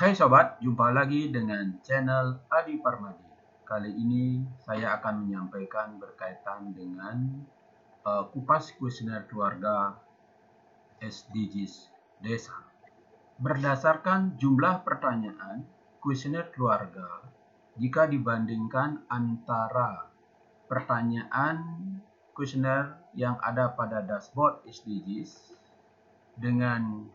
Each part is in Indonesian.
Hai sobat, jumpa lagi dengan channel Adi Parmadi. Kali ini saya akan menyampaikan berkaitan dengan kupas kuesioner keluarga SDGs desa. Berdasarkan jumlah pertanyaan kuesioner keluarga, jika dibandingkan antara pertanyaan kuesioner yang ada pada dashboard SDGs dengan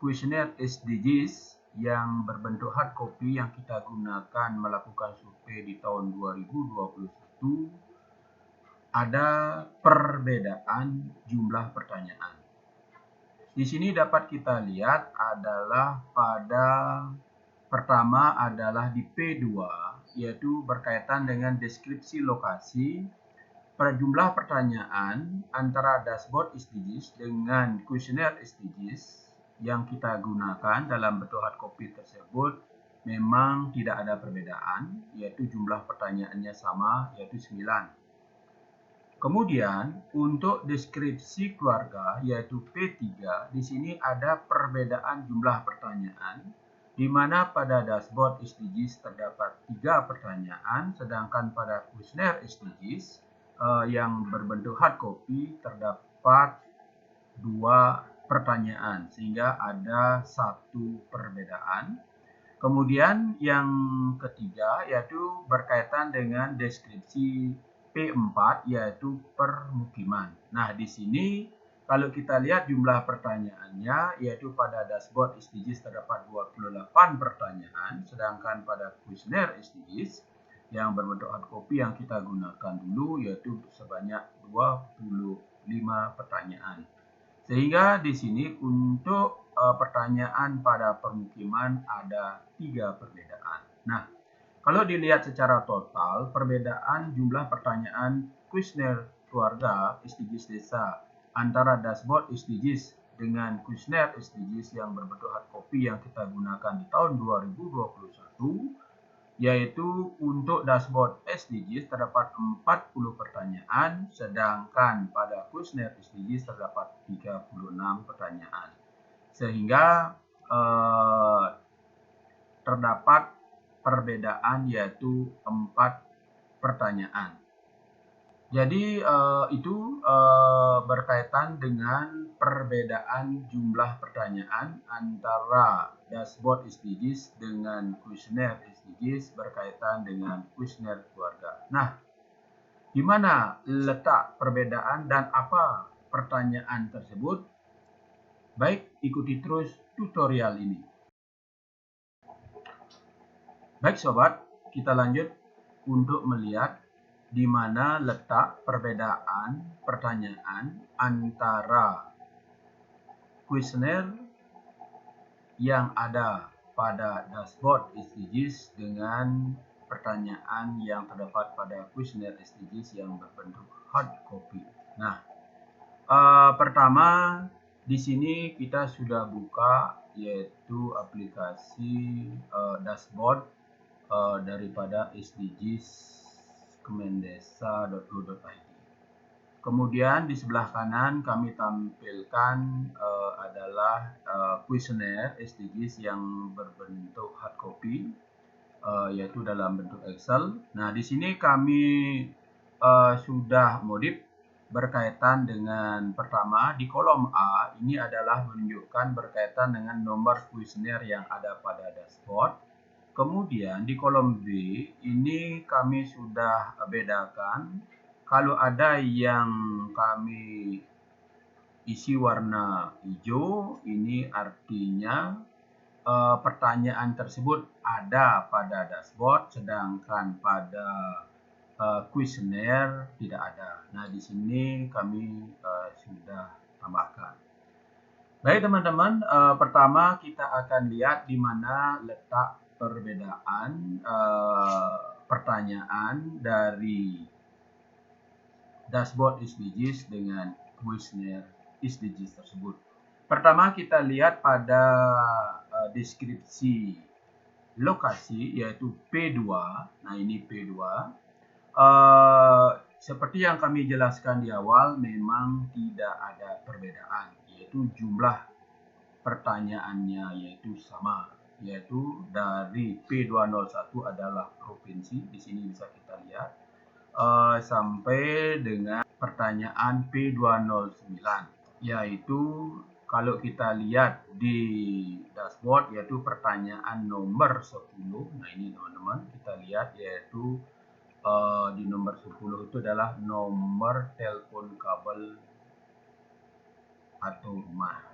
kuesioner SDGs yang berbentuk hard copy yang kita gunakan melakukan survei di tahun 2021, ada perbedaan jumlah pertanyaan. Di sini dapat kita lihat adalah pada pertama adalah di P2, yaitu berkaitan dengan deskripsi lokasi. Pada jumlah pertanyaan antara dashboard SDGs dengan kuesioner SDGs yang kita gunakan dalam bentuk hard copy tersebut memang tidak ada perbedaan, yaitu jumlah pertanyaannya sama, yaitu 9. Kemudian untuk deskripsi keluarga yaitu P3, di sini ada perbedaan jumlah pertanyaan, di mana pada dashboard SDGs terdapat 3 pertanyaan, sedangkan pada kuesioner SDGs yang berbentuk hard copy terdapat 2 pertanyaan, sehingga ada 1 perbedaan. Kemudian yang ketiga yaitu berkaitan dengan deskripsi P4 yaitu permukiman. Nah, di sini kalau kita lihat jumlah pertanyaannya yaitu pada dashboard SDGs terdapat 28 pertanyaan, sedangkan pada kuesioner SDGs yang berbentuk hard copy yang kita gunakan dulu yaitu sebanyak 25 pertanyaan. Sehingga di sini untuk pertanyaan pada permukiman ada 3 perbedaan. Nah, kalau dilihat secara total, perbedaan jumlah pertanyaan kuesioner keluarga SDGs desa antara dashboard SDGs dengan kuesioner SDGs yang berbentuk hard copy yang kita gunakan di tahun 2021, yaitu untuk dashboard SDGs terdapat 40 pertanyaan, sedangkan pada kuesioner SDGs terdapat 36 pertanyaan. Sehingga terdapat perbedaan yaitu 4 pertanyaan. Jadi itu berkaitan dengan perbedaan jumlah pertanyaan antara dashboard SDGs dengan kuesioner SDGs berkaitan dengan kuesioner keluarga. Nah, di mana letak perbedaan dan apa pertanyaan tersebut? Baik, ikuti terus tutorial ini. Baik sobat, kita lanjut untuk melihat di mana letak perbedaan pertanyaan antara kuesioner yang ada pada dashboard SDGs dengan pertanyaan yang terdapat pada kuesioner SDGs yang berbentuk hard copy. Nah, pertama di sini kita sudah buka yaitu aplikasi dashboard daripada SDGs kemendesa.go.id. Kemudian di sebelah kanan kami tampilkan adalah kuesioner SDGs yang berbentuk hard copy, yaitu dalam bentuk Excel. Nah, di sini kami sudah modif berkaitan dengan pertama di kolom A ini adalah menunjukkan berkaitan dengan nomor kuesioner yang ada pada dashboard. Kemudian di kolom B ini kami sudah bedakan, kalau ada yang kami isi warna hijau, ini artinya pertanyaan tersebut ada pada dashboard, sedangkan pada kuesioner tidak ada. Nah, di sini kami sudah tambahkan. Baik teman-teman, pertama kita akan lihat di mana letak perbedaan pertanyaan dari dashboard SDGs dengan kuesioner SDGs tersebut. Pertama kita lihat pada deskripsi lokasi yaitu P2. Nah, ini P2. Seperti yang kami jelaskan di awal, memang tidak ada perbedaan, yaitu jumlah pertanyaannya yaitu sama. yaitu dari P201 adalah provinsi, di sini bisa kita lihat, sampai dengan pertanyaan P209, yaitu kalau kita lihat di dashboard yaitu pertanyaan nomor 10. Nah ini teman-teman kita lihat yaitu di nomor 10 itu adalah nomor telepon kabel atau rumah.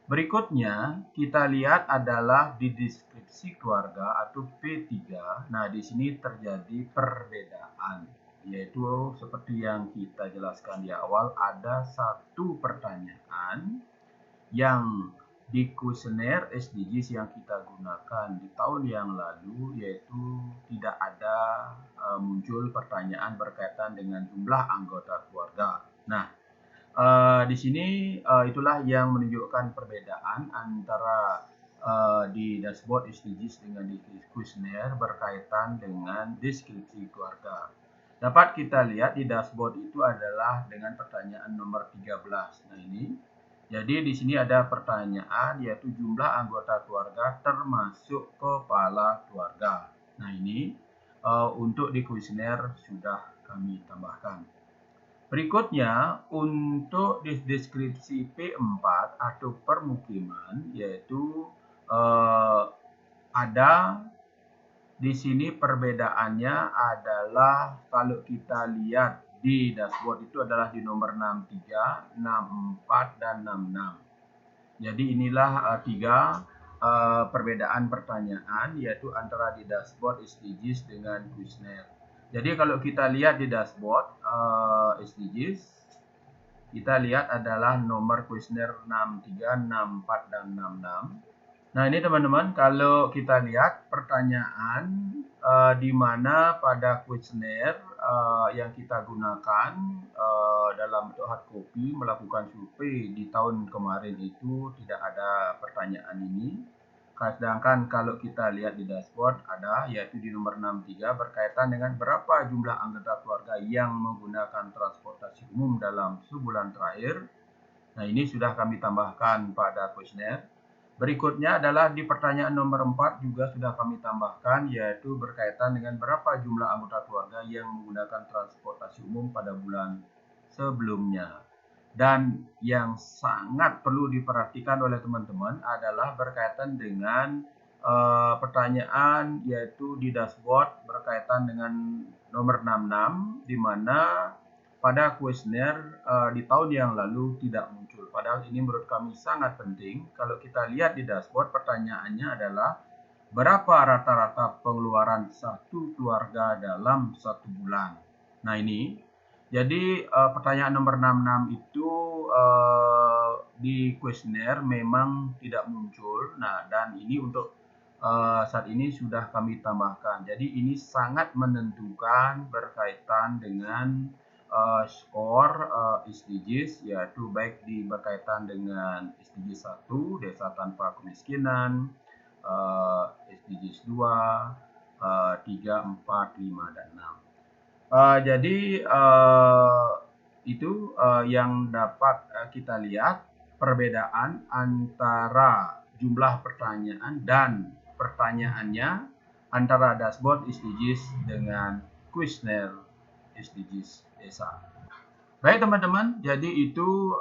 Berikutnya kita lihat adalah di deskripsi keluarga atau P3. Nah, di sini terjadi perbedaan, yaitu seperti yang kita jelaskan di awal, ada satu pertanyaan yang di kuesioner SDGs yang kita gunakan di tahun yang lalu, yaitu tidak ada muncul pertanyaan berkaitan dengan jumlah anggota keluarga. Nah, di sini itulah yang menunjukkan perbedaan antara di dashboard SDGs dengan di kuesioner berkaitan dengan deskripsi keluarga. Dapat kita lihat di dashboard itu adalah dengan pertanyaan nomor 13. Nah ini, jadi di sini ada pertanyaan yaitu jumlah anggota keluarga termasuk kepala keluarga. Nah ini untuk di kuesioner sudah kami tambahkan. Berikutnya, untuk deskripsi P4 atau permukiman, yaitu ada di sini perbedaannya adalah kalau kita lihat di dashboard itu adalah di nomor 63, 64, dan 66. Jadi inilah tiga perbedaan pertanyaan yaitu antara di dashboard SDGs dengan kuesioner. Jadi kalau kita lihat di dashboard SDGs, kita lihat adalah nomor kuesioner 63, 64, dan 66. Nah ini teman-teman, kalau kita lihat pertanyaan di mana pada kuesioner yang kita gunakan dalam bentuk hard copy melakukan survei di tahun kemarin itu tidak ada pertanyaan ini. Sedangkan kalau kita lihat di dashboard ada yaitu di nomor 63 berkaitan dengan berapa jumlah anggota keluarga yang menggunakan transportasi umum dalam sebulan terakhir. Nah ini sudah kami tambahkan pada kuesioner. Berikutnya adalah di pertanyaan nomor 4 juga sudah kami tambahkan yaitu berkaitan dengan berapa jumlah anggota keluarga yang menggunakan transportasi umum pada bulan sebelumnya. Dan yang sangat perlu diperhatikan oleh teman-teman adalah berkaitan dengan pertanyaan yaitu di dashboard berkaitan dengan nomor 66 di mana pada kuesioner di tahun yang lalu tidak muncul. Padahal ini menurut kami sangat penting. Kalau kita lihat di dashboard pertanyaannya adalah berapa rata-rata pengeluaran satu keluarga dalam satu bulan. Nah ini. Jadi pertanyaan nomor 66 itu di kuesioner memang tidak muncul. Nah dan ini untuk saat ini sudah kami tambahkan. Jadi ini sangat menentukan berkaitan dengan skor SDGs yaitu baik berkaitan dengan SDGs 1 desa tanpa kemiskinan, SDGs 2, 3, 4, 5, dan 6. Jadi itu yang dapat kita lihat perbedaan antara jumlah pertanyaan dan pertanyaannya antara dashboard SDGs dengan kuesioner SDGs desa. Baik teman-teman, jadi itu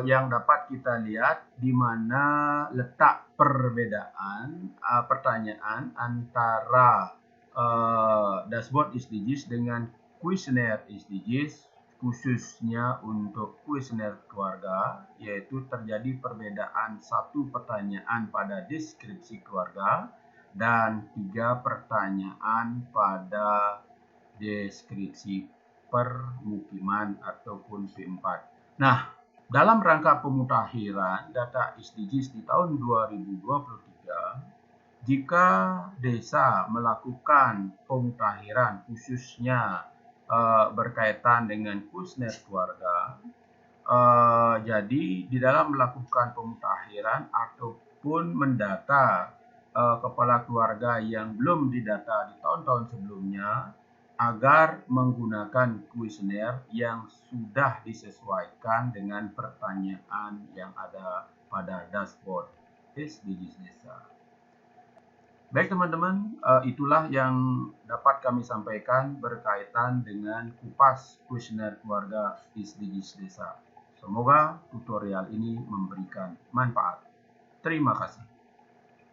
yang dapat kita lihat di mana letak perbedaan pertanyaan antara dashboard SDGs dengan kuesioner SDGs, khususnya untuk kuesioner keluarga, yaitu terjadi perbedaan satu pertanyaan pada deskripsi keluarga dan 3 pertanyaan pada deskripsi permukiman ataupun P4. Nah, dalam rangka pemutakhiran data SDGs di tahun 2023, jika desa melakukan pemutakhiran khususnya berkaitan dengan kuesioner keluarga, jadi di dalam melakukan pemutakhiran ataupun mendata kepala keluarga yang belum didata di tahun-tahun sebelumnya agar menggunakan kuesioner yang sudah disesuaikan dengan pertanyaan yang ada pada dashboard SDGs desa. Baik teman-teman, itulah yang dapat kami sampaikan berkaitan dengan kupas kuesioner keluarga SDGs Desa. Semoga tutorial ini memberikan manfaat. Terima kasih.